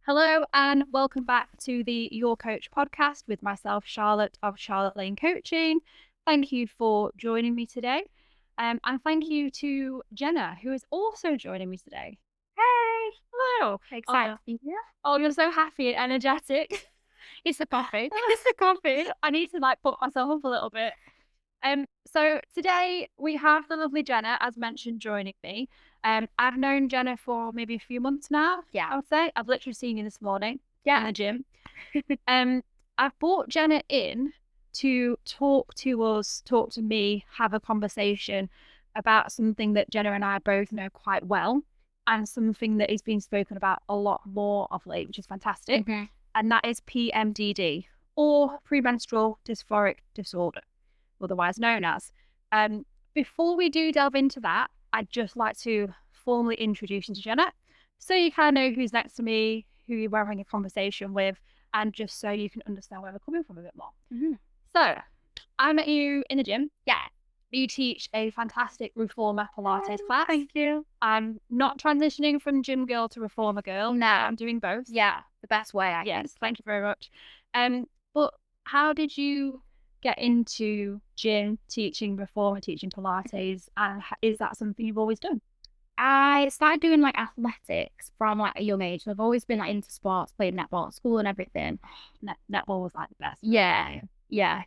Hello and welcome back to the Your Coach podcast with myself, Charlotte of Charlotte Lane Coaching. Thank you for joining me today. And thank you to Jenna, who is also joining me today. Hey, hello. Excited to be here. Oh, you're so happy and energetic. It's the coffee. It's the coffee. I need to put myself up a little bit. So today we have the lovely Jenna, as mentioned, joining me. I've known Jenna for maybe a few months now. Yeah. I would say. I've literally seen you this morning. Yeah. In the gym. I've brought Jenna in to talk to me, have a conversation about something that Jenna and I both know quite well, and something that is being spoken about a lot more of late, which is fantastic. Okay. And that is PMDD, or premenstrual dysphoric disorder, otherwise known as. Before we do delve into that, I'd just like to formally introduce you to Jenna, so you kind of know who's next to me, who you're having a conversation with, and just so you can understand where we're coming from a bit more. Mm-hmm. So, I met you in the gym. Yeah. You teach a fantastic reformer Pilates class. Thank you. I'm not transitioning from gym girl to reformer girl. No. I'm doing both. Yeah, the best way, I Yes, think. thank you very much. But how did you get into gym teaching reformer, teaching Pilates, and is that something you've always done? I started doing athletics from a young age. So I've always been into sports, played netball at school and everything. Netball was the best. Yeah.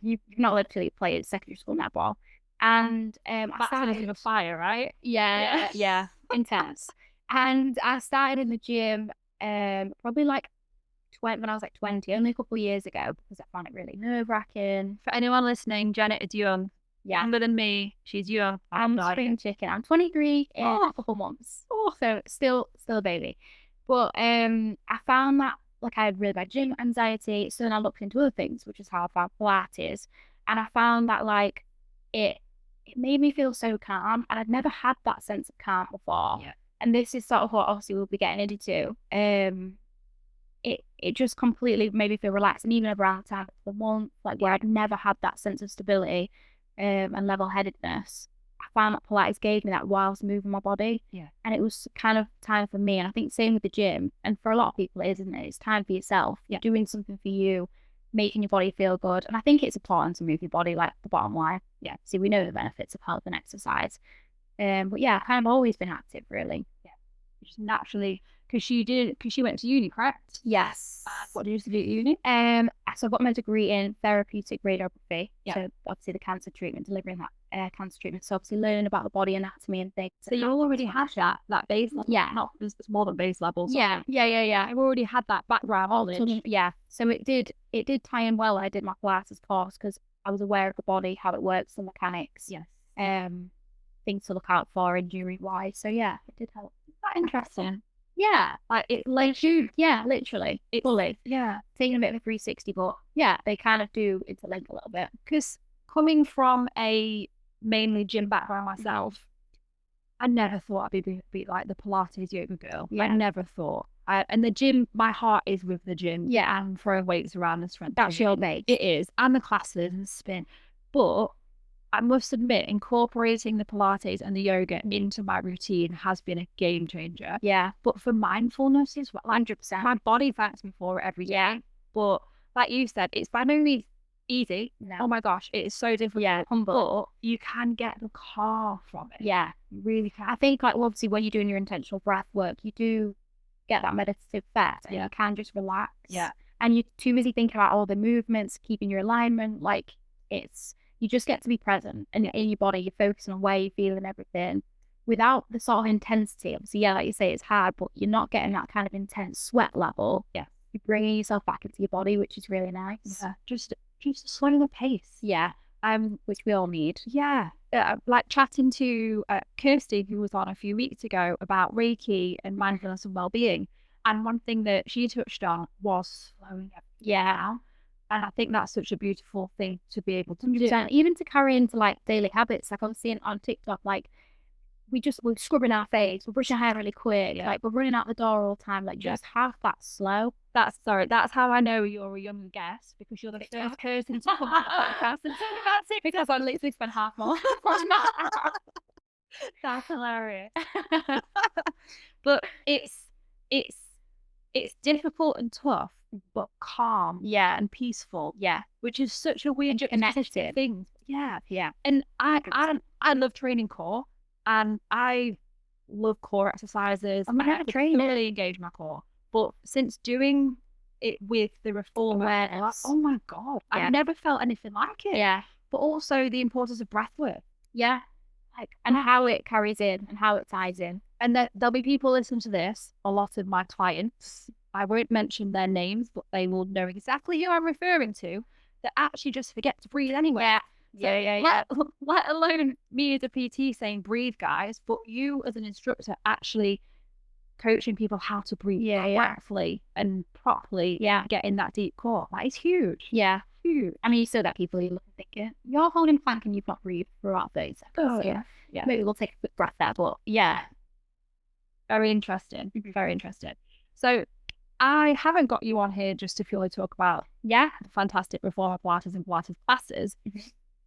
You've not literally played secondary school netball. And I started with a fire, right? Yeah, intense. And I started in the gym probably when I was 20, only a couple of years ago, because I found it really nerve-wracking. For anyone listening, Jenna is young. Yeah. Younger than me. She's young. I'm spring chicken. I'm 23 in a couple months. So still a baby. But I found that I had really bad gym anxiety. So then I looked into other things, which is how I found Pilates. And I found that it made me feel so calm. And I'd never had that sense of calm before. Yeah. And this is sort of what obviously we'll be getting into. It just completely made me feel relaxed. And even around the time of the month, where I'd never had that sense of stability and level-headedness, I found that Pilates gave me that whilst moving my body. Yeah. And it was kind of time for me. And I think same with the gym. And for a lot of people, isn't it? It's time for yourself. Yeah. You're doing something for you, making your body feel good. And I think it's important to move your body, the bottom line. Yeah. See, we know the benefits of health and exercise. But yeah, I've kind of always been active, really. Yeah. Just naturally, because she went to uni, correct? Yes. What did you do at uni? So I got my degree in therapeutic radiography. Yeah. So obviously the cancer treatment, delivering that cancer treatment. So obviously learning about the body anatomy and things. So you already had that base level. Yeah. Not it's more than base level. So Yeah. I've already had that background knowledge. Yeah. So it did tie in well. I did my Pilates course because I was aware of the body, how it works, the mechanics. Yes. Things to look out for injury wise. So yeah, it did help. Is that interesting? Yeah, it like you. Yeah, literally, fully. Yeah, taking a bit of a 360, but yeah, they kind of do interlink a little bit. Because coming from a mainly gym background myself, I never thought I'd be like the Pilates yoga girl. Yeah. I never thought. And the gym, my heart is with the gym. Yeah, and throwing weights around and strength. That's your base. It is, and the classes and the spin, but I must admit, incorporating the Pilates and the yoga into my routine has been a game changer. Yeah. But for mindfulness as well, 100%. My body thanks me for it every day. Yeah. But like you said, it's by no means easy. No. Oh my gosh, it is so difficult. Yeah. But you can get the car from it. Yeah. You really can. I think obviously when you're doing your intentional breath work, you do get that meditative effect. And you can just relax. Yeah. And you're too busy thinking about all the movements, keeping your alignment. You just get to be present and in your body, you're focusing on where you're feeling everything without the sort of intensity. Obviously, yeah, like you say, it's hard, but you're not getting that kind of intense sweat level. Yeah. You're bringing yourself back into your body, which is really nice. Yeah. Just slowing the pace. Yeah. Which we all need. Yeah. Chatting to Kirsty, who was on a few weeks ago, about Reiki and mindfulness and well-being. And one thing that she touched on was slowing everything down. And I think that's such a beautiful thing to be able to do. Even to carry into daily habits. I'm seeing on TikTok, we're scrubbing our face, we're brushing our hair really quick, we're running out the door all the time. Just have that slow. That's how I know you're a young guest, because you're the first person to come on the podcast and talk about it, because I literally spent half more. That's hilarious. But it's it's difficult and tough, but calm and peaceful. Yeah. Which is such a weird connected thing. Yeah. Yeah. And I love training core, and I love core exercises. I'm I really engage my core. But since doing it with the reformer, awareness, oh my God, I've never felt anything like it. Yeah. But also the importance of breath work. Yeah. Like, and how it carries in and how it ties in. And there'll be people listening to this, a lot of my clients, I won't mention their names, but they will know exactly who I'm referring to, that actually just forget to breathe anyway. Yeah. Let alone me as a PT saying breathe, guys, but you as an instructor actually coaching people how to breathe correctly and properly, get in that deep core. That is huge. Yeah. Huge. I mean, you still get people who look and think, you're holding plank and you've not breathed throughout 30 seconds. Oh, so yeah. Maybe we'll take a quick breath there, but yeah. Very interesting. Very interesting. So I haven't got you on here just to purely talk about the fantastic reformer Pilates and Pilates classes.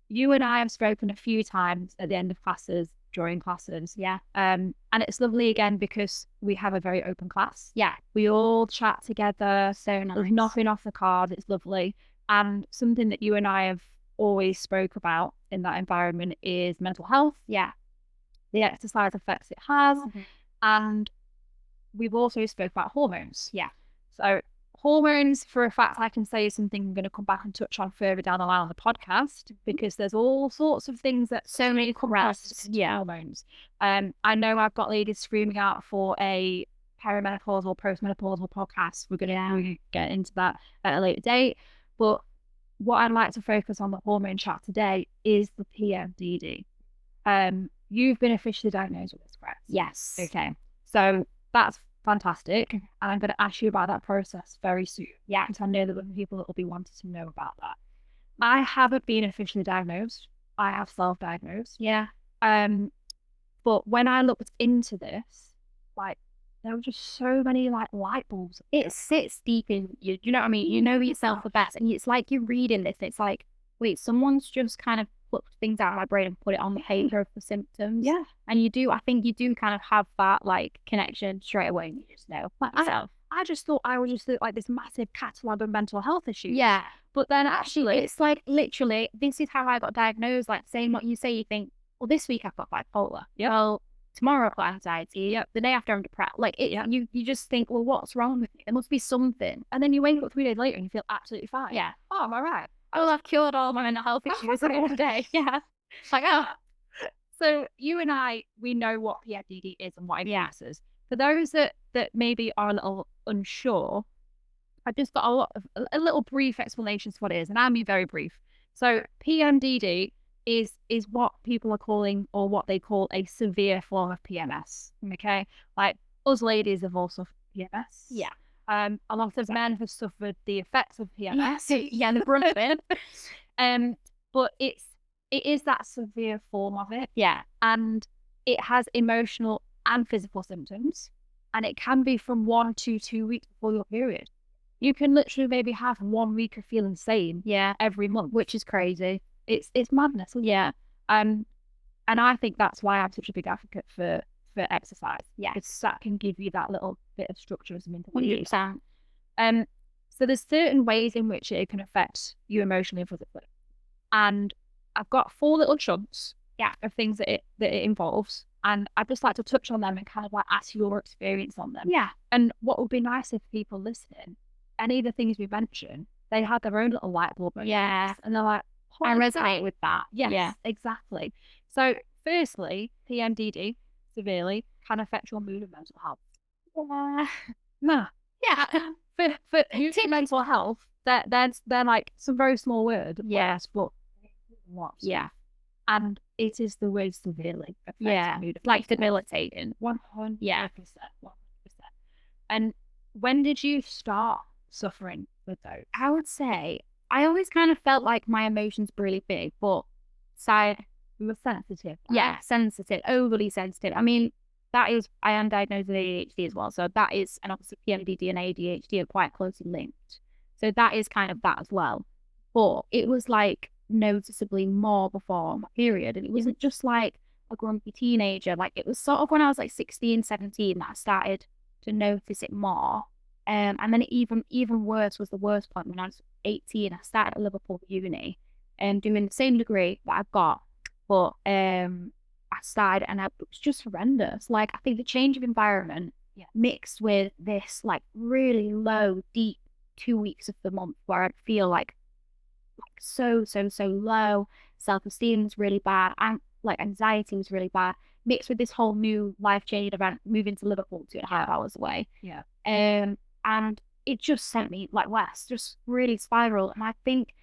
You and I have spoken a few times at the end of classes, during classes. Yeah. And it's lovely again because we have a very open class. Yeah. We all chat together. So nice. There's nothing off the card. It's lovely. And something that you and I have always spoke about in that environment is mental health. Yeah. The exercise effects it has. And we've also spoke about hormones. Yeah. So hormones, for a fact, I can say is something I'm going to come back and touch on further down the line on the podcast, because there's all sorts of things that so many compressed hormones. I know I've got ladies screaming out for a perimenopausal or postmenopausal podcast. We're going to get into that at a later date. But what I'd like to focus on the hormone chat today is the PMDD. You've been officially diagnosed with this, correct? Yes. Okay. So that's fantastic. And I'm going to ask you about that process very soon. Yeah. Because I know that there are people that will be wanting to know about that. I haven't been officially diagnosed. I have self-diagnosed. Yeah. But when I looked into this, like, there were just so many like light bulbs. It sits deep in you. Do you know what I mean? You know yourself the best. And it's like you're reading this. And it's like, wait, someone's just kind of plucked things out of my brain and put it on the paper of the symptoms. Yeah. And I think you do kind of have that like connection straight away. You just know like yourself. I just thought I would just look like this massive catalogue of mental health issues. Yeah. But then actually, it's like literally, this is how I got diagnosed. Like saying what you say, you think, well, this week I've got bipolar. Yeah. Well, tomorrow I've got anxiety. Yep. The day after I'm depressed. Like you just think, well, what's wrong with me? There must be something. And then you wake up 3 days later and you feel absolutely fine. Yeah. Oh, am I right? Oh, well, I've cured all my mental health issues in one day. Yeah. It's like, oh. So you and I, we know what PMDD is and what it causes. For those that maybe are a little unsure, I've just got a little brief explanation to what it is, and I'll be very brief. So PMDD is what people are calling, or what they call, a severe form of PMS. Okay, like us ladies have also PMS. Yeah. A lot of men have suffered the effects of PMS. Yeah, the brunt of it. But it is that severe form of it. Yeah. And it has emotional and physical symptoms, and it can be from 1 to 2 weeks before your period. You can literally maybe have 1 week of feeling sane every month, which is crazy. It's madness. Yeah. And I think that's why I'm such a big advocate for exercise. Yeah. Because that can give you that little bit of structure and something to 100%. So there's certain ways in which it can affect you emotionally and physically. And I've got 4 little chunks of things that it involves. And I'd just like to touch on them and kind of like ask your experience on them. Yeah. And what would be nice if people listening, any of the things we mentioned, they had their own little light bulb. Yeah. And they're like, I resonate with that. Yes, yeah, exactly. So firstly, PMDD severely can affect your mood and mental health. Yeah. Nah. Yeah. For mental health, they're like some very small word. Yes, but what? Yeah. And it is the word severely affects mood. Like debilitating. 100%. Yeah. 100%. And when did you start suffering with those? I would say I always kind of felt like my emotions were really big, but we were sensitive. Right? Yeah, sensitive, overly sensitive. I mean, I am diagnosed with ADHD as well, so that is, and obviously PMDD and ADHD are quite closely linked. So that is kind of that as well. But it was like noticeably more before my period, and it wasn't just like a grumpy teenager. Like it was sort of when I was like 16, 17 that I started to notice it more. And then even worse was the worst point when I was 18. I started at Liverpool Uni and doing the same degree that I've got, but I started and it was just horrendous. Like, I think the change of environment mixed with this like really low, deep 2 weeks of the month where I'd feel like so low, self-esteem was really bad, and like anxiety was really bad, mixed with this whole new life-changing event, moving to Liverpool 2.5 hours away. And it just sent me like west, just really spiral. And I think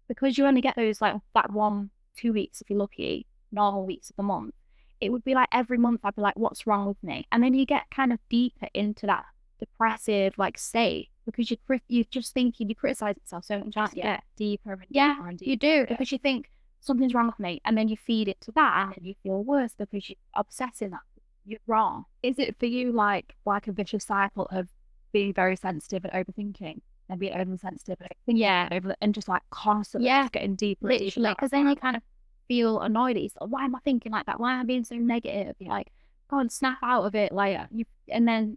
because you only get those like that 1-2 weeks if you're lucky, normal weeks of the month, it would be like every month I'd be like, what's wrong with me? And then you get kind of deeper into that depressive like state because you're just thinking, you criticize yourself so much, aren't you? Get deeper and Yeah, and deeper. you do, because you think something's wrong with me, and then you feed it to that, and then you feel worse because you're obsessing that you're wrong. Is it for you like a vicious cycle of being very sensitive and overthinking, and being oversensitive and just like constantly just getting deeper, literally? Because then you kind of feel annoyed at yourself. Why am I thinking like that? Why am I being so negative? Like, God, snap out of it. Like and then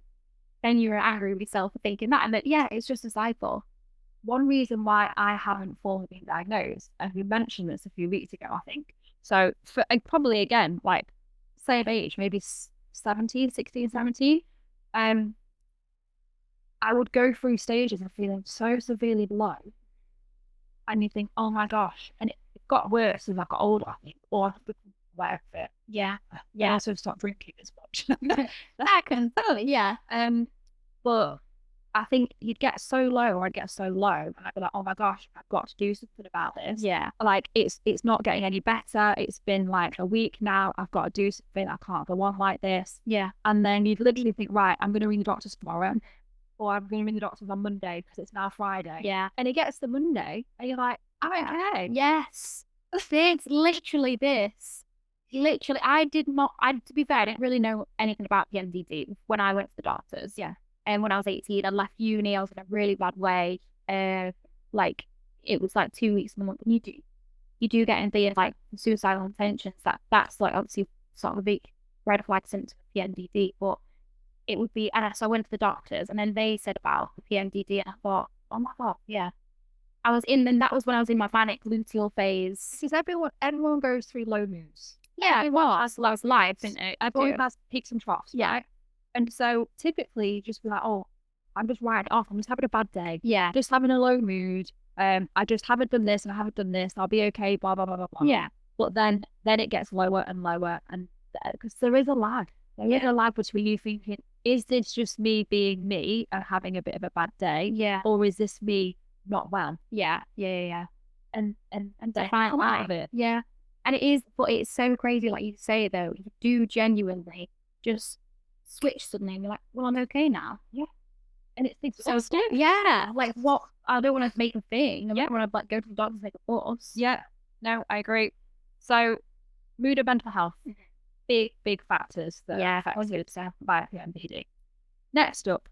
you're angry with yourself for thinking that, and then it's just a cycle. One reason why I haven't formally been diagnosed, and we mentioned this a few weeks ago, I think. So for probably again, like same age, maybe 16, 17, I would go through stages of feeling so severely low, and you think, oh my gosh, and it got worse as I got older, I think, or I've become aware of it. I also stopped drinking as much. That can but I think you'd get so low, or I'd get so low, and I'd be like, oh my gosh, I've got to do something about this. Like it's not getting any better. It's been like a week now. I've got to do something. I can't go on like this. And then you'd literally think, right, I'm going to ring the doctors tomorrow, or I'm going to ring the doctors on Monday because it's now Friday. And it gets to Monday, and you're like, I'm okay. Yes. It's literally this. Literally, to be fair, I didn't really know anything about PMDD when I went to the doctors. And when I was 18, I left uni. I was in a really bad way. Like it was like 2 weeks in the month. And you do get into like suicidal intentions. That's like obviously sort of a big red flag symptom of PMDD. But it would be, and so I went to the doctors, and then they said about the PMDD, and I thought, oh my God, and that was when I was in my manic luteal phase. Because everyone goes through low moods. Well, that's life, isn't it? Everyone has peaks and troughs. Right? And so typically just be like, oh, I'm just writing it off. I'm just having a bad day. Just having a low mood. I just haven't done this and I haven't done this. I'll be okay, blah, blah, blah, blah, blah. But then it gets lower and lower. And because there is a lag. There is a lag between you thinking, is this just me being me and having a bit of a bad day? Or is this me not well? And then come out of it. And it is, but it's so crazy, like you say though, you do genuinely just switch suddenly and you're like, well, I'm okay now. And it's exhausting. Like what, I don't want to make a thing. I don't want to like go to the doctor and take a course. No, I agree. So mood and mental health, big factors that affect us by PMDD. Next up,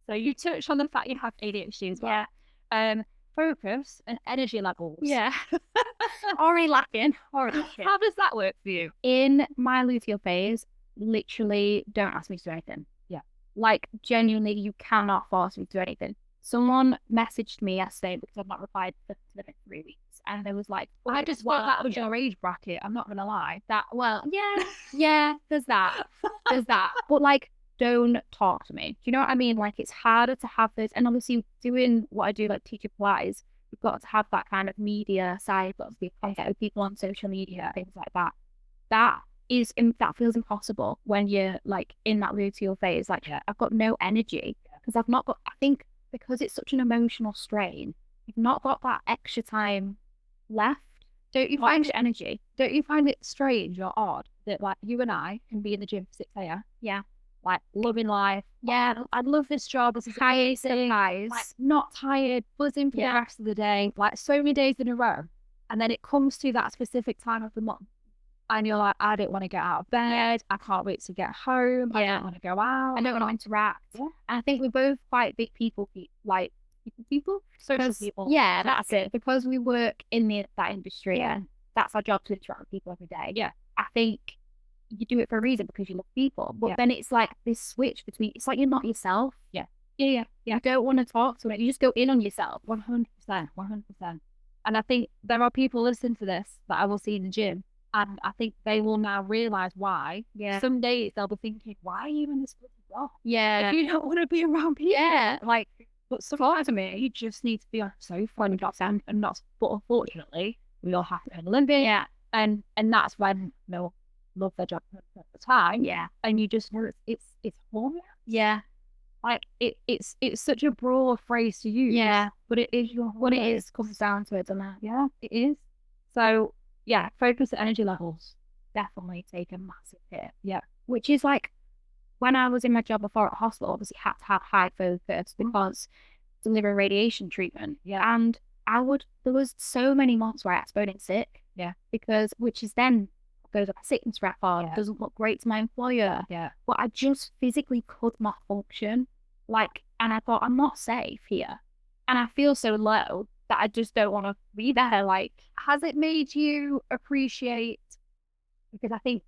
so you touched on the fact you have ADHD as well. Focus and energy levels. Already lacking. How does that work for you? In my luteal phase, literally don't ask me to do anything. Like genuinely, you cannot force me to do anything. Someone messaged me yesterday because I've not replied to them in 3 weeks, and they was like, I just thought that was your age bracket. I'm not gonna lie. There's that. But like, don't talk to me. Do you know what I mean? Like, it's harder to have those, and obviously doing what I do, like teaching Pilates, you've got to have that kind of media side, you've got to be in contact with people on social media, things like that. That feels impossible when you're like in that luteal phase. Like, I've got no energy because I've not got, I think because it's such an emotional strain, you've not got that extra time left. Don't you find it strange or odd that like you and I can be in the gym for 6 a.m. Like loving life. I'd love this job as a highest of highs. Like not tired, buzzing for the rest of the day, like so many days in a row. And then it comes to that specific time of the month. And you're like, I don't want to get out of bed. I can't wait to get home. I don't want to go out. I don't want to interact. And I think we're both quite big people, social people. That's it. Because we work in that industry and that's our job, to interact with people every day. I think you do it for a reason because you love people. But then it's like this switch between, it's like you're not yourself. Yeah. You don't want to talk to it. You just go in on yourself. 100%. And I think there are people listening to this that I will see in the gym, and I think they will now realize why. Yeah. Some days they'll be thinking, why are you in this job? Yeah. You don't want to be around people. Yeah. Like, but sometimes you just need to be on a sofa and not. But unfortunately, we all have to earn a living. Yeah. And that's when they'll love their job at the time. Yeah. And you just know it's hormonal. Yeah. Like it's such a broad phrase to use. Yeah. But it is what it is comes down to it, doesn't it? Yeah, it is. So yeah, focus energy levels. Definitely take a massive hit. Yeah. Which is like when I was in my job before at hospital, obviously had to have high focus because delivering radiation treatment. Yeah. And there was so many months where I had to go in sick. Yeah. Which is then goes up a sickness record, doesn't look great to my employer. Yeah. But I just physically could not function. And I thought, I'm not safe here. And I feel so low that I just don't want to be there. Like, has it made you appreciate, because I think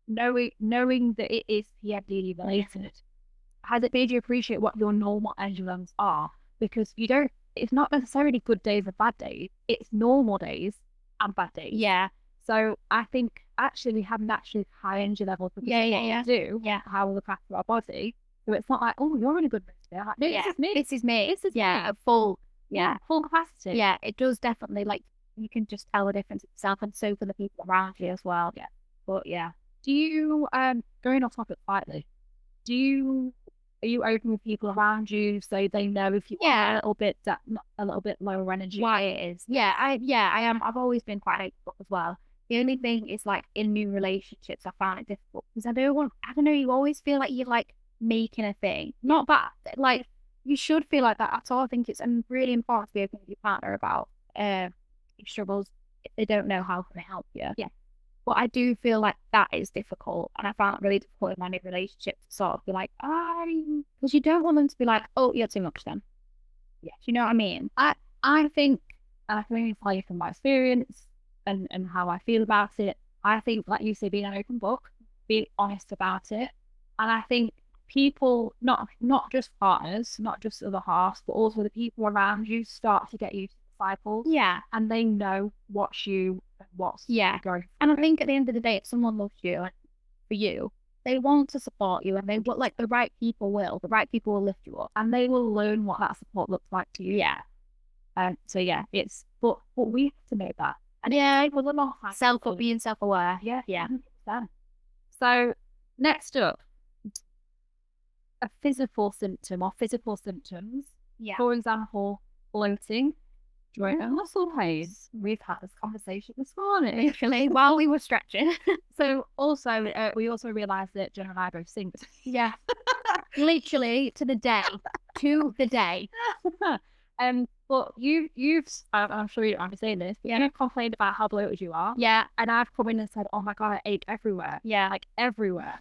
knowing that it is PMDD related, has it made you appreciate what your normal energy levels are? Because it's not necessarily good days or bad days. It's normal days and bad days. Yeah. So I think actually we have naturally high energy levels because how we look after our body. So it's not like, oh, you're in a good mood today. Like, no, this is me. Full capacity. Yeah, it does definitely, like, you can just tell the difference itself, and so for the people around you as well. Yeah. But yeah. Do you, going off topic slightly, are you open with people around you so they know if you are a little bit lower energy? Why it is. Yeah, I am. I've always been quite open as well. The only thing is, like, in new relationships, I found it difficult because I don't know, you always feel like you're, like, making a thing. Not that, like, you should feel like that at all. I think it's really important to be open with your partner about your struggles if they don't know how to help you. Yeah. But I do feel like that is difficult, and I found it really difficult in my new relationship to sort of be like, because you don't want them to be like, oh, you're too much then. Yeah. Do you know what I mean? I think, and I can only tell you from my experience and how I feel about it, I think, like you say, being an open book, being honest about it. And I think people, not just partners, not just other halves, but also the people around you start to get used to the cycles. Yeah. And they know what's going through. And I think at the end of the day, if someone loves you and for you, they want to support you, and they will, like, the right people will lift you up, and they will learn what that support looks like to you. Yeah. So yeah, but we have to know that. And we're not being self-aware. Yeah. 100%. So next up, a physical symptom or physical symptoms. Yeah. For example, bloating, joint and muscle pains. We've had this conversation this morning, actually, while we were stretching. So also, we also realised that Jenna and I both sing. Yeah. Literally to the day. But you've I'm sure you don't understand this, but you've complained about how bloated you are. Yeah. And I've come in and said, oh my God, I ache everywhere. Yeah. Like everywhere.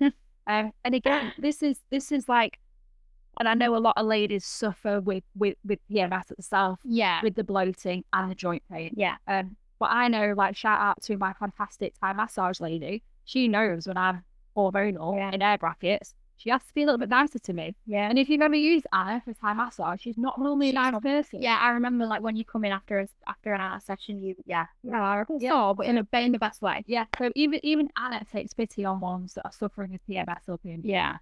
And again, this is like, and I know a lot of ladies suffer with PMS itself. Yeah. With the bloating and the joint pain. Yeah. But I know, like, shout out to my fantastic Thai massage lady. She knows when I'm hormonal in air brackets. She has to be a little bit nicer to me. Yeah. And if you've ever used Anna for Thai massage, she's not normally a nice person. Yeah, I remember, like, when you come in after an hour session, but in the best way. Yeah. So even Anna takes pity on ones that are suffering with PMS or PMDD. Yeah.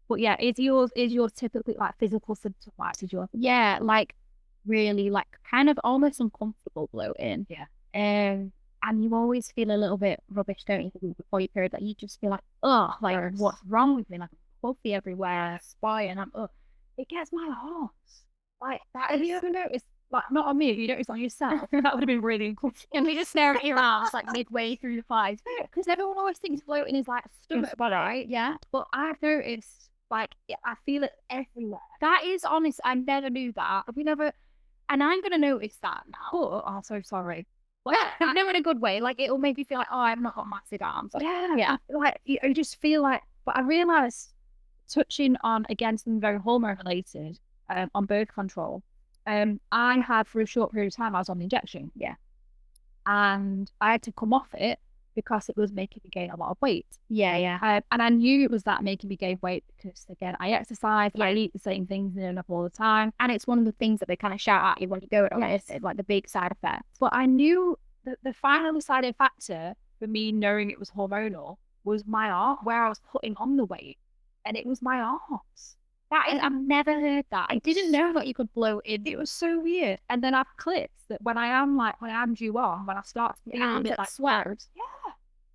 But yeah, is yours typically like physical symptom wise? Is yours? Yeah, like really, like, kind of almost uncomfortable bloating. Yeah. And you always feel a little bit rubbish, don't you, before your period? Like, you just feel like, oh, like, what's wrong with me? Like, I'm puffy everywhere, spy, and it gets my horse. Like, that. Have you ever noticed? Like, not on me, if you notice on yourself, that would have been really uncomfortable. And we just stare at your arms, like, midway through the fight. Because everyone always thinks bloating is like a stomach body, right? Yeah. But I've noticed, like, I feel it everywhere. That is honest. I never knew that. Have you never? And I'm going to notice that now. Oh, I'm so sorry. No, in a good way. Like, it'll make me feel like, oh, I've not got massive arms. Like, yeah. Like, you just feel like, but I realised, touching on, again, something very hormone related, on birth control, I had, for a short period of time, I was on the injection. Yeah. And I had to come off it because it was making me gain a lot of weight. Yeah. And I knew it was that making me gain weight because, again, I exercise, I eat the same things enough all the time. And it's one of the things that they kind of shout at you when you go on it. It's like the big side effect. But I knew that the final deciding factor for me knowing it was hormonal was my arm, where I was putting on the weight. And it was my arms. I've never heard that. I didn't know that you could blow in. It was so weird. And then I've clicked that when I'm due on, when I start to feel a bit like sweat. Yeah.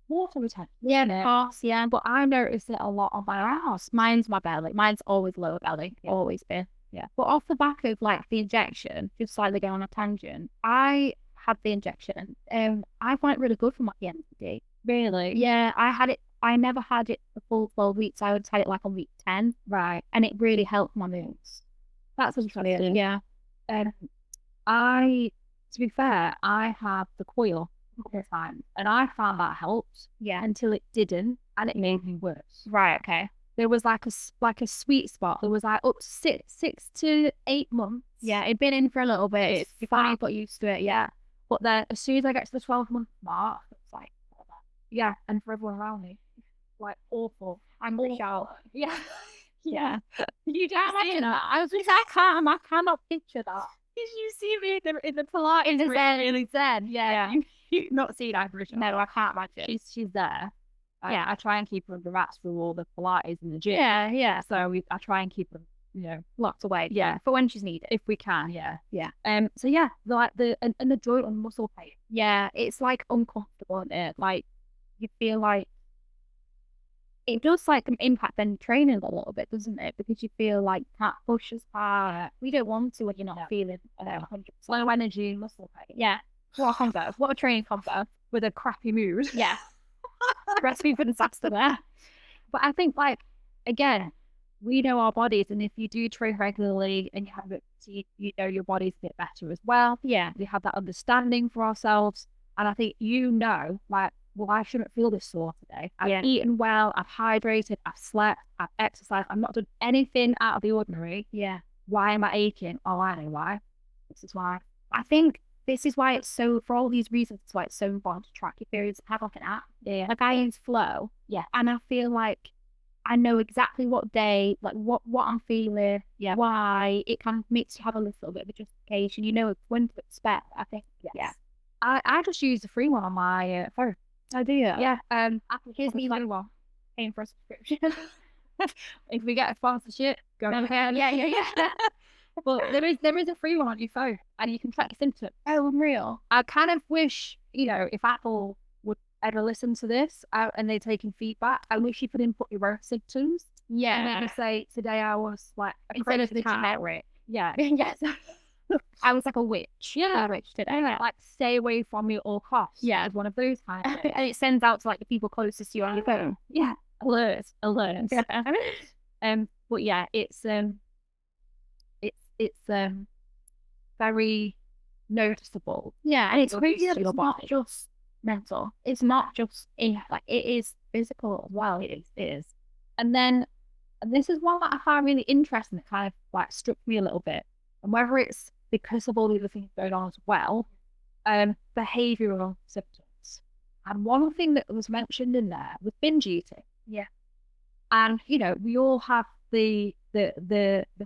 Water retention. Yeah, of course, yeah. But I noticed it a lot on my arms. Mine's my belly. Mine's always lower belly. Yeah. Always been. Yeah. But off the back of like the injection, just slightly going on a tangent, I had the injection. I find it really good for my PMDD. Really? Yeah, I never had it the full 12 weeks. I would had it like on week 10. Right. And it really helped my moods. That's interesting. Yeah. To be fair, I had the coil a couple of times and I found that helped. Yeah. Until it didn't, and it made me worse. Right, okay. There was like a sweet spot. There was like up to 6 to 8 months. Yeah, it'd been in for a little bit. It's fine, got used to it, yeah. But then as soon as I get to the 12-month mark, it's like, yeah, and for everyone around me, like awful. I'm really shocked. Yeah. Yeah. You don't imagine that. I cannot picture that. Did you see me in the Pilates? In the zen. Really zen. Yeah. You've not seen either. No, I can't imagine. She's there. Yeah. I try and keep her under wraps through all the Pilates in the gym. Yeah. So I try and keep her, locked away. Yeah. For when she's needed. If we can, yeah. Yeah. So yeah, like the joint and muscle pain. Yeah, it's like uncomfortable, isn't it? Like you feel like it does like impact then training a little bit, doesn't it? Because you feel like can't push as hard. We don't want to when you're not feeling 100%. Low energy muscle pain. Yeah. What a combo. What a training combo. With a crappy mood. Yeah. Recipe for disaster there. But I think, like, again, we know our bodies, and if you do train regularly and you have it, you know your body's a bit better as well. Yeah. We have that understanding for ourselves. And I think like, well, I shouldn't feel this sore today. I've eaten well, I've hydrated, I've slept, I've exercised, I've not done anything out of the ordinary. Yeah. Why am I aching? Oh, I know why. This is why. I think this is why it's so, for all these reasons, it's why it's so important to track your periods, have like an app. Yeah. Like I use Flow. Yeah. And I feel like I know exactly what day, like what I'm feeling, why. It kind of makes you have a little bit of a justification. You know when to expect, I think. Yes. Yeah. I just use the free one on my phone. I do. Yeah. Here's me like paying for a subscription. If we get a sponsorship, go ahead. Yeah. But there is a free one on your phone, and you can track your symptoms. Oh, unreal. I kind of wish, if Apple would ever listen to this and they're taking feedback, I wish you could input your own symptoms. Yeah. And maybe say, today I was like a instead of the crazy generic. Yeah. Yes. I was like a witch. Yeah. A witch today. Like stay away from me at all costs. Yeah. It's one of those kind of things. And it sends out to like the people closest to you on your phone. Yeah. Alerts. Yeah. But yeah, it's very noticeable. Yeah, and it's really it's not just mental. It's not just it is physical as well. It is. And this is one that I find really interesting that kind of like struck me a little bit. And whether it's because of all the other things going on as well, behavioural symptoms. And one thing that was mentioned in there was binge eating. Yeah. And we all have the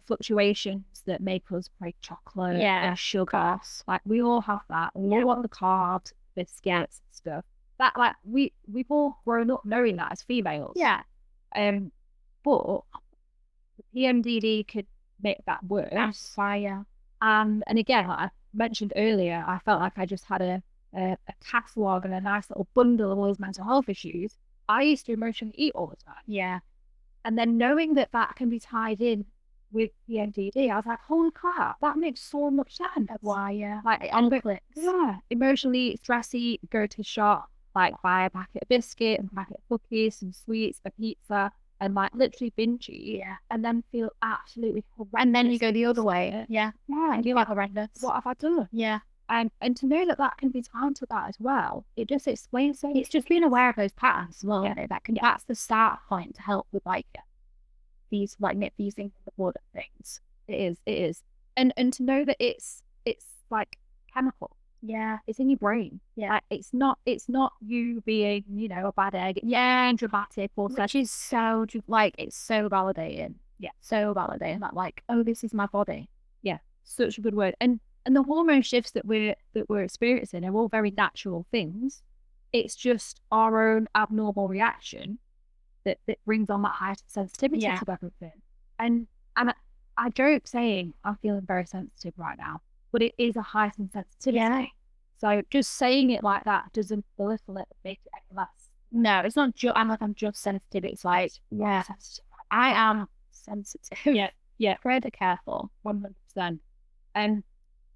fluctuations that make us crave chocolate and sugar. Like we all have that. We all want the carbs, biscuits and stuff. That like we've all grown up knowing that as females. Yeah. But the PMDD could make that worse. That's fire. And again, like I mentioned earlier, I felt like I just had a catalogue and a nice little bundle of all those mental health issues. I used to emotionally eat all the time. Yeah. And then knowing that can be tied in with PMDD, I was like, holy crap, that makes so much sense. Why, yeah. Like, emotionally stressy, go to the shop, like buy a packet of biscuits, a packet of cookies, some sweets, a pizza, and like literally binge eat. Yeah. And then feel absolutely horrendous. And then you go the other way. Yeah. Yeah. And you're like horrendous. What have I done? Yeah. And to know that can be tied to that as well, it just explains so it's just being aware of those patterns as well. Yeah. That's the start point to help with like these like nip these things in the blood and things. It is. And to know that it's like chemical. Yeah, it's in your brain. Yeah. Like, it's not you being, you know, a bad egg. Yeah, and dramatic or Which is so, like, it's so validating. Yeah. So validating that, like, oh, this is my body. Yeah, such a good word. And the hormone shifts that we're experiencing are all very natural things. It's just our own abnormal reaction that brings on that heightened sensitivity Yeah. to everything. And I joke saying I'm feeling very sensitive right now, but it is a heightened sensitivity. Yeah. So just saying it like that doesn't belittle it, make it any less. No, it's not just, I'm just sensitive. It's like, yeah, Sensitive. I am sensitive. Yeah, Pretty careful. 100%.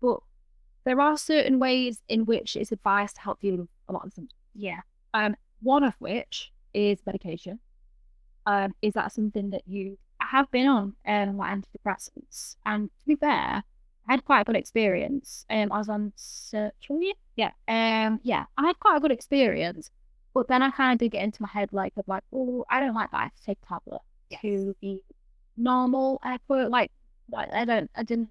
But there are certain ways in which it's advised to help deal with a lot of symptoms. Yeah. One of which is medication. Is that something that you I have been on like antidepressants, and to be fair, I had quite a good experience. I was on surgery. Yeah. Yeah, I had quite a good experience, but then I kind of did get into my head like, oh, I don't like that. I have to take a tablet to be normal. Like I didn't.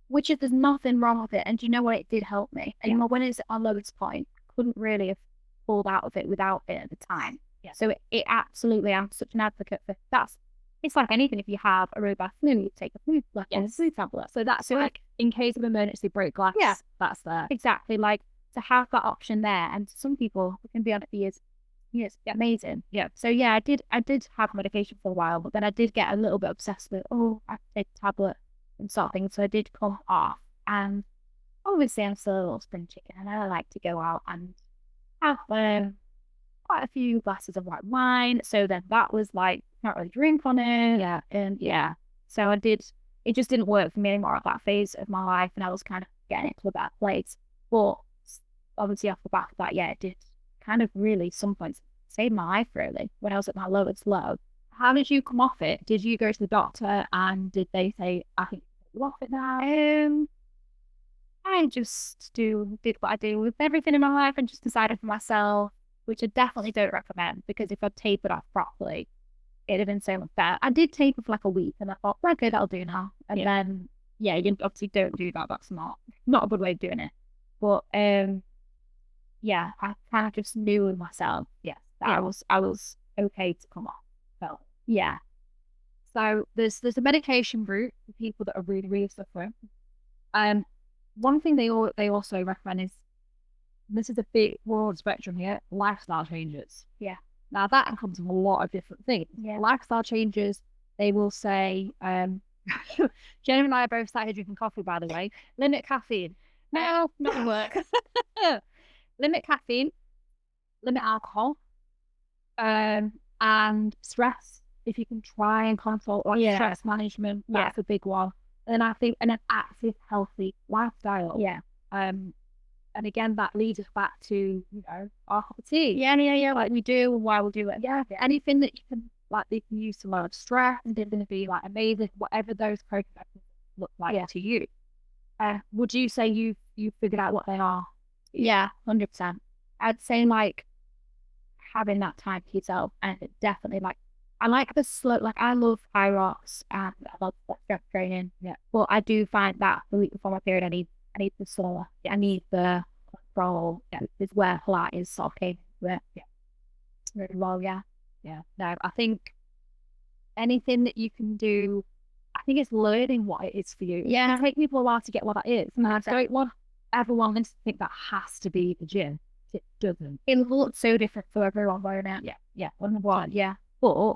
Which is there's nothing wrong with it, and do you know what? It did help me. And when it's at my lowest point, couldn't really have pulled out of it without it at the time. Yeah. So it absolutely, I'm such an advocate for that. It's like anything. If you have a really bad flu, you take a flu tablet. So that's like in case of emergency, break glass. Yeah, that's there. Exactly. Like to have that option there, and some people can be on it for years. Yes, amazing. Yeah. So yeah, I did have medication for a while, but then I did get a little bit obsessed with, oh, I have to take a tablet and sort of thing. So I did come off, and obviously I'm still a little spring chicken, and I like to go out and have quite a few glasses of white wine. So then that was like, not really drink on it. Yeah. And yeah. So I did, it just didn't work for me anymore at that phase of my life. And I was kind of getting into a bad place. But obviously off the back of that, yeah, it did kind of really some points saved my life really when I was at my lowest low. How did you come off it? Did you go to the doctor and did they say, I think you off it now? I just did what I do with everything in my life and just decided for myself, which I definitely don't recommend, because if I'd tapered off properly, it'd have been so much better. I did taper for like a week and I thought, okay, that'll do now. And then, yeah, you obviously don't do that. That's not a good way of doing it. But yeah, I kind of just knew in myself, that I was okay to come off. Felt. Yeah. So there's a medication route for people that are really, really suffering. One thing they also recommend is, this is a big broad spectrum here, lifestyle changes. Yeah. Now that encompasses a lot of different things. Yeah. Lifestyle changes, they will say, Jenna and I are both sat here drinking coffee, by the way. Limit caffeine. No, not work. Limit caffeine, limit alcohol, and stress. If you can try and consult stress management, that's a big one. And I think an active, healthy lifestyle. Yeah. And again, that leads us back to, you know, our cup of tea. Yeah. Like we do, why we'll do it. Yeah. Anything that you can, like, they can use to lower stress and they're going to be like amazing, whatever those coping mechanisms look like to you. Would you say you figured out what they are? Yeah, 100%. I'd say like having that time to yourself, and definitely like, I like the slow, like I love high rocks and I love strength training. Yeah. But I do find that the week before my period, I need the slower. I need the control. Yeah. Is where Pilates sort of came into it. Yeah. Really well, yeah. Yeah. No, I think anything that you can do, I think it's learning what it is for you. Yeah. It takes people a while to get what that is. And I don't want everyone to think that has to be the gym. It doesn't. It looks so different for everyone, won't it? Yeah. 100%. Yeah. But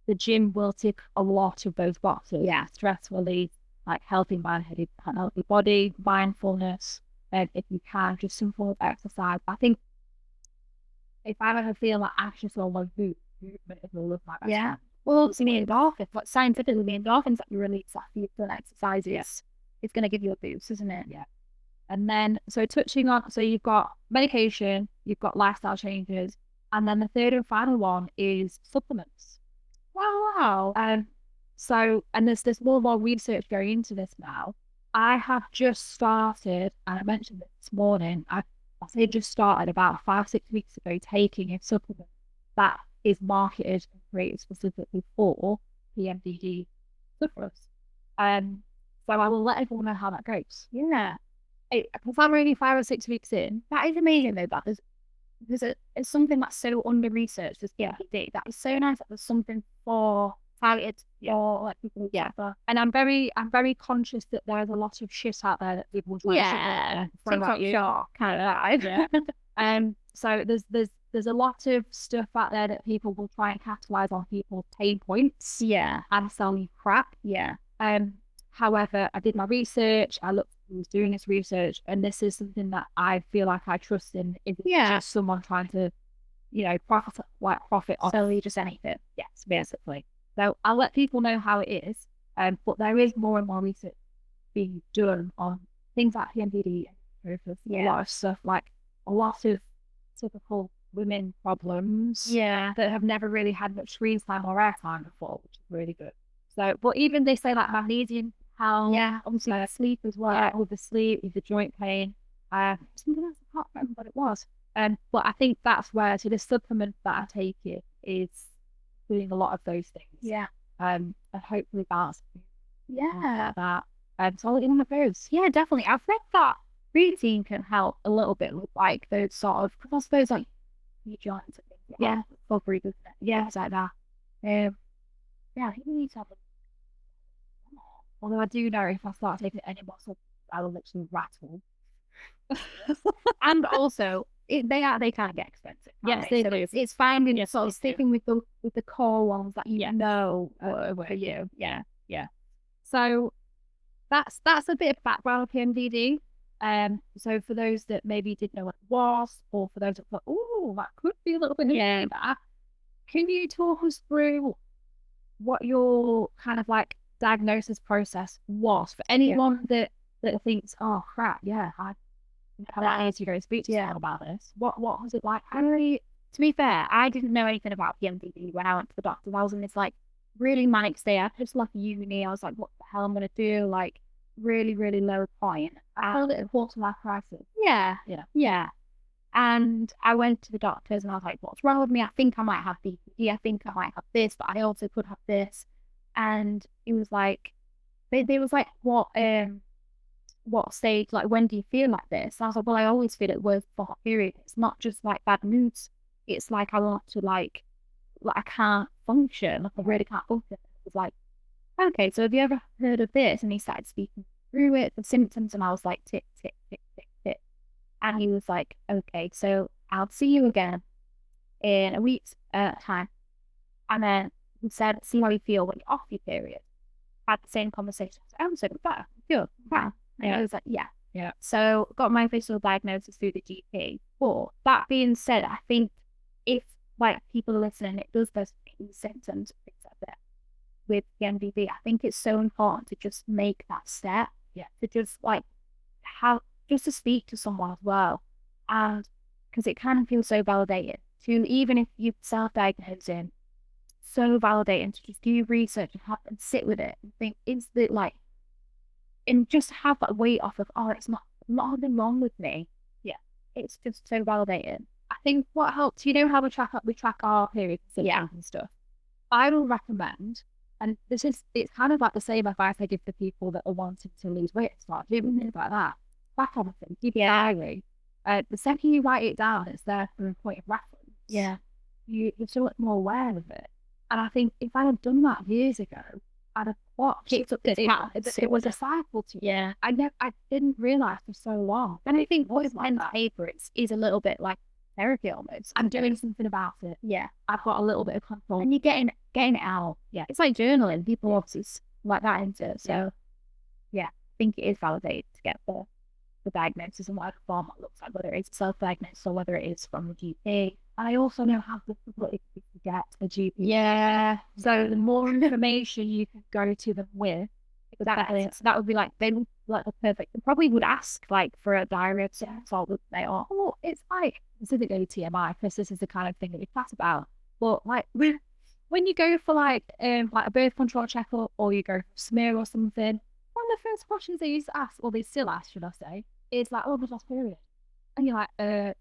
the gym will tick a lot of those boxes. Yeah. Stress relief, like healthy mind, healthy body, mindfulness, and if you can, just some form of exercise. I think if I ever feel like anxious or low movement, it will look like that. Yeah. Well, it's the endorphins. What scientifically, the endorphins that you release after you've done exercises, it's going to give you a boost, isn't it? Yeah. And then, so touching on, so you've got medication, you've got lifestyle changes, and then the third and final one is supplements. Wow. So, and there's more and more research going into this now. I have just started, and I mentioned this morning, I say just started about 5-6 weeks ago taking a supplement that is marketed and created specifically for PMDD sufferers. So I will let everyone know how that goes. Yeah. Because I'm only 5 or 6 weeks in. That is amazing though. That it's something that's so under researched as PMDD. That is so nice that there's something for targeted for like people. Yeah. And I'm very conscious that there's a lot of shit out there that people try to TikTok shop kind of that. So there's a lot of stuff out there that people will try and capitalize on people's pain points. Yeah. And sell me crap. Yeah. However, I did my research. I was doing this research, and this is something that I feel like I trust in. Isn't just someone trying to, profit off. Sell just anything. Yes, basically. So I'll let people know how it is. But there is more and more research being done on things like PMDD, a lot of stuff, like a lot of typical women problems. Yeah. That have never really had much screen time or airtime before, which is really good. So, but even they say like magnesium helps. Yeah, obviously sleep as well. Yeah, with the sleep, with the joint pain. Something else, I can't remember what it was. But I think that's where, so the supplement that I take is doing a lot of those things. Yeah. And hopefully that's that. So I'll let you know those. Yeah, definitely. I've read that routine can help a little bit with like those sort of, because I suppose like your joints and things. Yeah. Recovery, doesn't it? Yeah, it's like that. Yeah, I think we need to have although I do know if I start taking any more stuff, I will literally rattle. And also, they kind of get expensive. Yes, they do. It's finding sort of sticking with the core ones that you know for you. Yeah. So that's a bit of background of PMDD. So for those that maybe didn't know what it was, or for those that thought, oh, that could be a little bit of that, can you talk us through what your kind of like diagnosis process was for anyone that thinks, oh crap, I need to go speak to someone about this? What was it like? To be fair, I didn't know anything about PMDD when I went to the doctor. I was in this like really manic state. I just left uni. I was like, what the hell am I gonna do? Like really, really low point. I called it a quarter-life crisis. Yeah. And I went to the doctors and I was like, what's wrong with me? I think I might have BPD. I think I might have this, but I also could have this. And it was like, they was like, what stage, like, when do you feel like this? And I was like, well, I always feel it was for hot period. It's not just like bad moods. It's like, I want to like I can't function. Like, I really can't function. It was like, okay, so have you ever heard of this? And he started speaking through it, the symptoms, and I was like, tick, tick, tick, tick, tick. And he was like, okay, so I'll see you again in a week's time. And then he said, see how you feel when you're off your period. Had the same conversation. I was like, better, good, fine. And I was like, yeah. So got my official diagnosis through the GP. But that being said, I think if like people are listening, it does those symptoms, things like that with PMDD. I think it's so important to just make that step. Yeah. To just like to speak to someone as well. And because it can feel so validating to, even if you're self-diagnosing, so validating to just do research and sit with it and think, is it like, and just have that weight off of, oh, it's not nothing wrong with me. Yeah. It's just so validating. I think what helps, you know how we track our periods and stuff. I will recommend, and it's kind of like the same advice I give to people that are wanting to lose weight, start doing things like that. That kind of thing. Keep your diary. The second you write it down, it's there for a point of reference. Yeah. You're so much more aware of it. And I think if I had done that years ago, I'd have picked up that it was a cycle to yeah. I didn't realise for so long. And I think what is pen to paper is a little bit like therapy almost. I'm doing something about it. Yeah. I've got a little bit of control. And you're getting it out. Yeah. It's like journaling. People obviously like that into it. So yeah, I think it is validated to get the diagnosis and whatever form it looks like, whether it's self-diagnosis or whether it is from the GP. And I also know how difficult it is to get a GP. Yeah. So the more information you can go to them with, exactly. So that would be like, they would like the perfect. They probably would ask like for a diary of some sort, would they? Or it's like specifically TMI, because this is the kind of thing that we chat about. But like when you go for like a birth control checkup, or you go for a smear or something, one of the first questions they used to ask, or they still ask, should I say, is like, oh, the last period. And you're like, Well,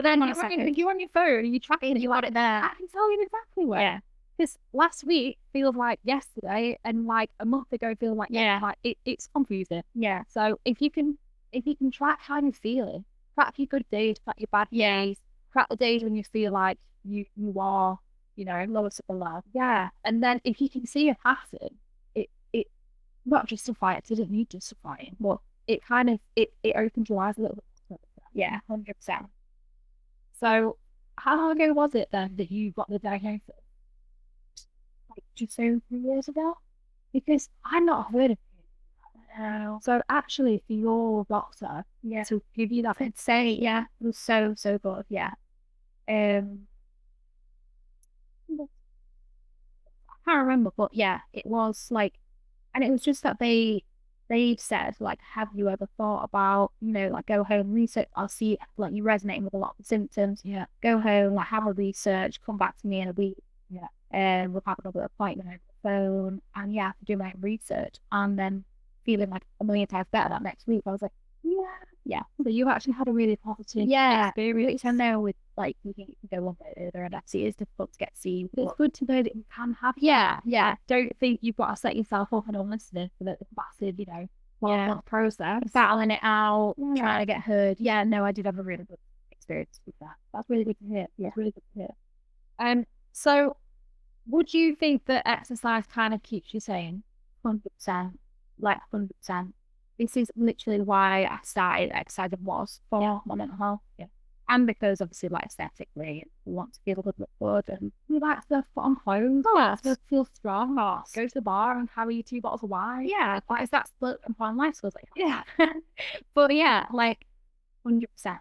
then you're on your phone, you track it, you got it there. I can tell you exactly where. Yeah. Because last week feels like yesterday, and like a month ago feels like like it's confusing. Yeah. So if you can track how you're feeling, track your good days, track your bad days, track the days when you feel like you are, you know, lowest of the low. Yeah. And then if you can see a pattern, it not justify it, doesn't need justifying, but it kind of it opens your eyes a little bit. Yeah, 100%. So how long ago was it then that you got the diagnosis? Like just over 3 years ago? Because I've not heard of it. No. So actually for your doctor to give you that, I'd say, it was so good. Yeah. I can't remember, but yeah, it was like, and it was just that they said, like, have you ever thought about, you know, like, go home, research, I'll see, like, you're resonating with a lot of the symptoms. Yeah. Go home, like, have a research, come back to me in a week. Yeah. And we'll have another appointment over the phone. And yeah, to do my research. And then feeling like a million times better that next week. I was like, yeah. So you actually had a really positive experience. I know with, like, you can go one bit further, and actually it is difficult to get seen. It's good to know that you can have Don't think you've got to set yourself up and unlistening for the massive, you know, long process. Battling it out, trying to get heard. Yeah, no, I did have a really good experience with that. That's really good to hear. Yeah, it's really good to hear. So would you think that exercise kind of keeps you sane? 100%. Like 100%. This is literally why I started exercising, was for my mental health. Yeah. And because obviously, like, aesthetically, we want to feel good, look good, and you like to put on clothes, to feel strong, go to the bar and carry 2 bottles of wine. Yeah, like that's the important life skills. Like, yeah. But yeah, like 100%. I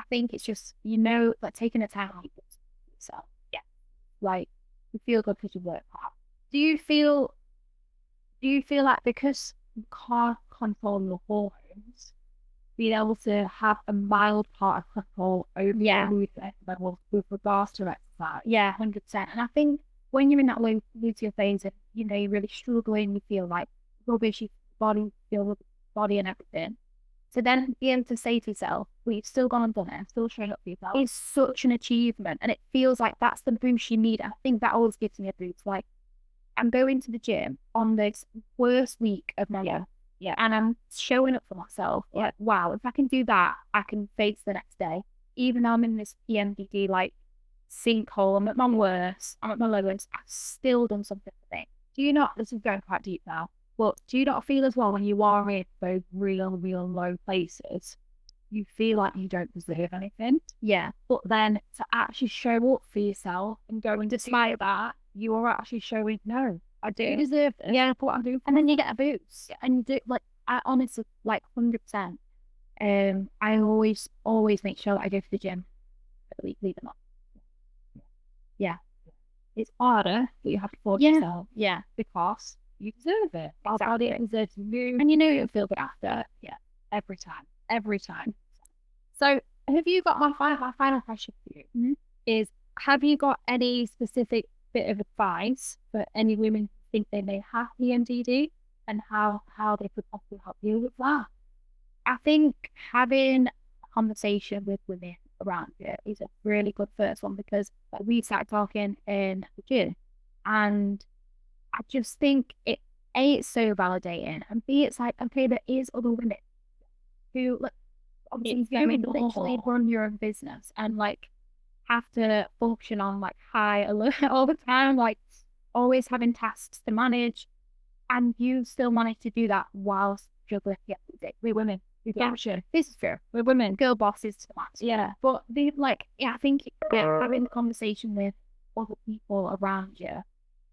think it's just, you know, like taking a time out. So yeah, like you feel good because you work hard. Do you feel like because you can't control your hormones, being able to have a mild part of control over levels with regards to exercise? Yeah, 100%. And I think when you're in that low luteal phase and, you know, you're really struggling, you feel like rubbish, your body, feel body and everything. So then be able to say to yourself, well, you've still gone and done it, still showing up for yourself, is such an achievement. And it feels like that's the boost you need. I think that always gives me a boost. Like, I'm going to the gym on this worst week of my life. Yeah. And I'm showing up for myself. Like, wow, if I can do that, I can face the next day. Even though I'm in this PMDD, like, sinkhole, I'm at my worst, I'm at my lowest, I've still done something for me. Do you not, this is going quite deep now, but do you not feel as well when you are in those real low places, you feel like you don't deserve anything? Yeah. But then to actually show up for yourself and go and despite that, you are actually showing, no, I do deserve this. Yeah, what I'm doing. And then you get a boost. Yeah. And you do, like, I honestly, like 100%. I always make sure that I go to the gym for the week, leave it not. Yeah. It's harder, but you have to force yourself. Yeah. Because you deserve it. Exactly. Our body deserves to move. And you know you'll feel good after. Yeah. Every time. So have you got my final question for you? Mm-hmm. Is, have you got any specific bit of advice for any women who think they may have PMDD and how they could possibly help you with that? I think having a conversation with women around you is a really good first one, because like, we started talking in the gym, and I just think it's so validating, and B, it's like, okay, there is other women who, like, obviously literally run your own business and like have to function on like high alert all the time, like always having tasks to manage, and you still manage to do that whilst juggling. Yeah, we're women. We function. This is true. We're women. Girl bosses to the max. Yeah. But they like, I think having the conversation with other people around you,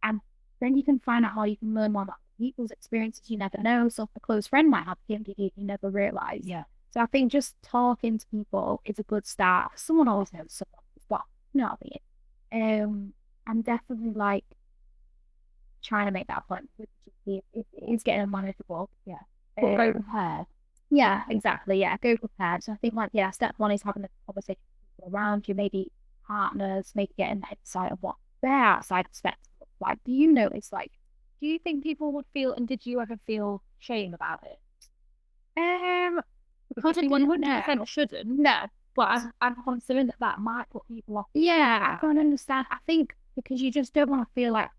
and then you can find out how you can learn more about people's experiences you never know. So if a close friend might have PMDD, you never realise. Yeah. So I think just talking to people is a good start. Someone always knows someone. Well, you know what I mean? I'm definitely like trying to make that point with if it is getting manageable. Yeah. But go prepared. Yeah, exactly. Yeah, go prepared. So I think like, step one is having a conversation with people around you, maybe partners, maybe getting the insight of what their outside perspective looks like. Do you notice, like, do you think people would feel, and did you ever feel shame about it? Because 100% shouldn't. No. But I'm concerned that might put people off. Yeah, I can't understand. I think because you just don't want to feel like,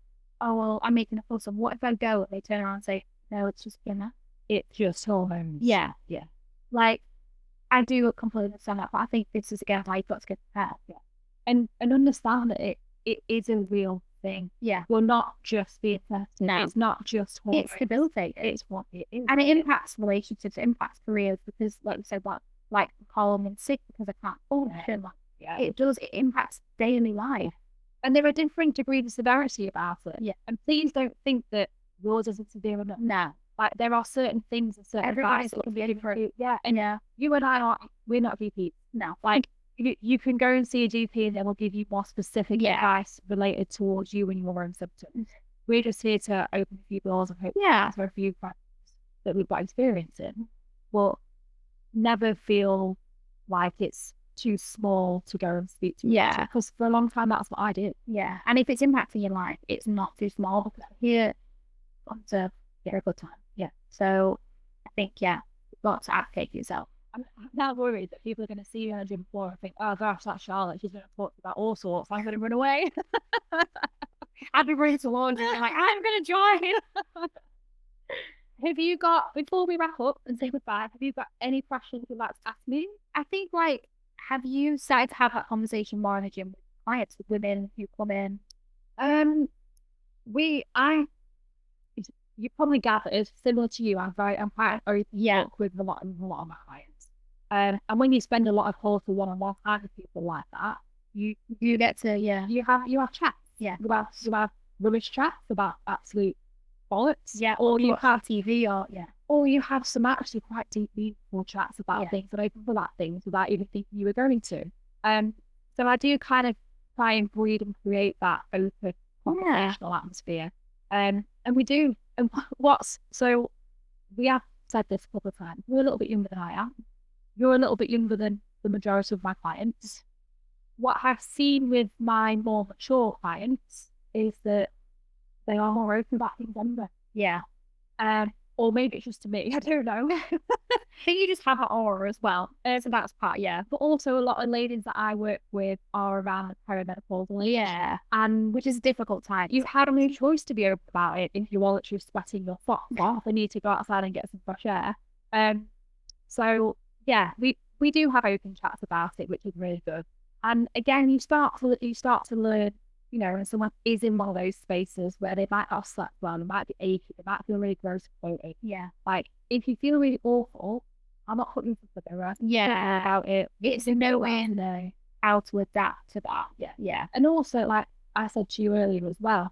oh, well, I'm making a fuss. And what if I go and they turn around and say, no, it's just Jenna. It's just hormones. Yeah. Yeah. Like, I do completely understand that, but I think this is again why you've got to get prepared. Yeah. And understand that it is a real thing. Yeah. We're not just being tested. No. It's not just hormones. It's debilitating. It's what it is. And it impacts relationships, it impacts careers, because like you said, like calling in sick because I can't function. Yeah. It does, it impacts daily life. And there are different degrees of severity about it. Yeah. And please don't think that yours isn't severe enough. No. Like, there are certain things and certain Everybody's advice going to be different. Yeah. And you and I we're not GPs. No. Like, you can go and see a GP and they will give you more specific advice related towards you and your own symptoms. We're just here to open a few doors and hope for a few factors that we've got experience in. But never feel like it's too small to go and speak to. Yeah. Because for a long time, that's what I did. Yeah. And if it's impacting your life, it's not too small, because here on to get a good time. Yeah. So I think, you've got to advocate for yourself. I'm now worried that people are going to see you in a gym floor and think, oh gosh, that's Charlotte. She's going to talk about all sorts. I'm going to run away. I'd be ready to launch and be like, I'm going to join. Have you got, before we wrap up and say goodbye, have you got any questions you'd like to ask me? I think, like, have you started to have that conversation more in the gym with clients, with women who come in? You probably gathered, similar to you, I'm quite an open book with a lot of my clients. And when you spend a lot of quality one-on-one time with people like that, you get to you have chats. Yeah. You have rubbish chats about absolute bollocks. Yeah. Or you have TV or you have some actually quite deep, meaningful chats about things and open about things without even thinking you were going to. So I do kind of try and breed and create that open conversational atmosphere. And we do. And so we have said this a couple of times. You're a little bit younger than I am. You're a little bit younger than the majority of my clients. What I've seen with my more mature clients is that they are more open about things anyway. Yeah. Or maybe it's just to me. I don't know. I think you just have an aura as well. So that's part, But also a lot of ladies that I work with are around the perimenopausal age. Yeah. And which is a difficult time. You have no choice to be open about it if you're literally sweating your socks off and need to go outside and get some fresh air. So yeah, we do have open chats about it, which is really good. And again, you start to learn, when someone is in one of those spaces where they might not slept well, they might be achy, they might feel really gross and bloated. Yeah. Like, if you feel really awful, I'm not putting you for the mirror. Yeah. About it. It's no way how to adapt to that. Yeah. Yeah. And also, like I said to you earlier as well,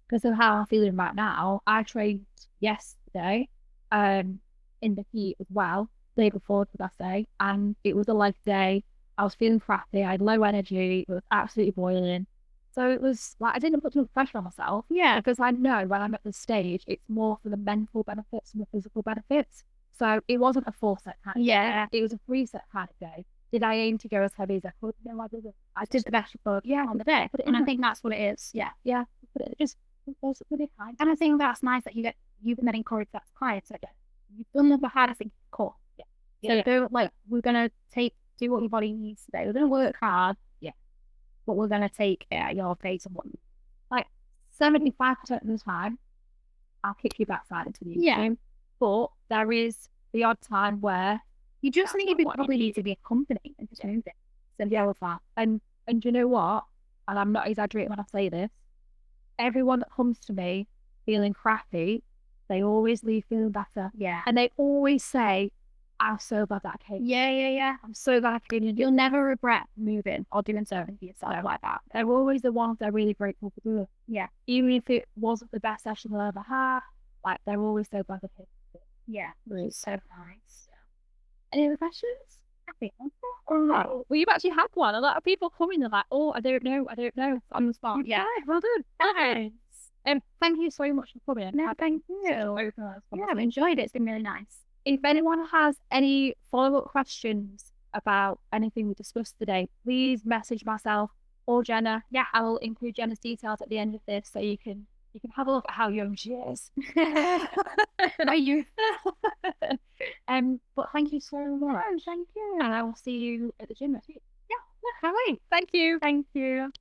because of how I'm feeling right now, I trained yesterday, in the heat as well, day before, should I say, and it was a leg day. I was feeling crappy, I had low energy, it was absolutely boiling. So it was like, I didn't put too much pressure on myself. Yeah. Because I know when I'm at the stage, it's more for the mental benefits and the physical benefits. So it wasn't a 4-set kind of day. It was a 3-set kind of day. Did I aim to go as heavy as I could? No, I didn't. I did the best you could on the day. And I think that's what it is. Yeah. Yeah. But it just was really kind. And I think that's nice that you've been encouraged that to clients. Like, you've done the hardest thing. Cool. Yeah. So we're gonna do what your body needs today. We're gonna work hard. Yeah. But we're gonna take it at your pace and what, like 75% of the time, I'll kick you backside into the extreme. But there is the odd time where you just probably need to be accompanied and just move it. So and you know what? And I'm not exaggerating when I say this. Everyone that comes to me feeling crappy, they always leave feeling better. Yeah. And they always say, I'm so glad that I came. Yeah. I'm so glad I came. You'll never regret moving or doing something for yourself like that. They're always the ones they're really grateful for doing. Yeah. Even if it wasn't the best session they'll ever have, like, they're always so glad they came. Yeah. It's so nice. Any other questions? I think Well, you've actually had one. A lot of people come in and they're like, oh, I don't know. On the spot. Yeah. Well done. Nice. Thank you so much for coming. No, thank you. Yeah, I've enjoyed it. It's been really nice. If anyone has any follow-up questions about anything we discussed today, please message myself or Jenna. Yeah, I will include Jenna's details at the end of this so you can have a look at how young she is. Are you? But thank you so much. Thank you. And I will see you at the gym next week. Yeah, can't wait. Thank you. Thank you.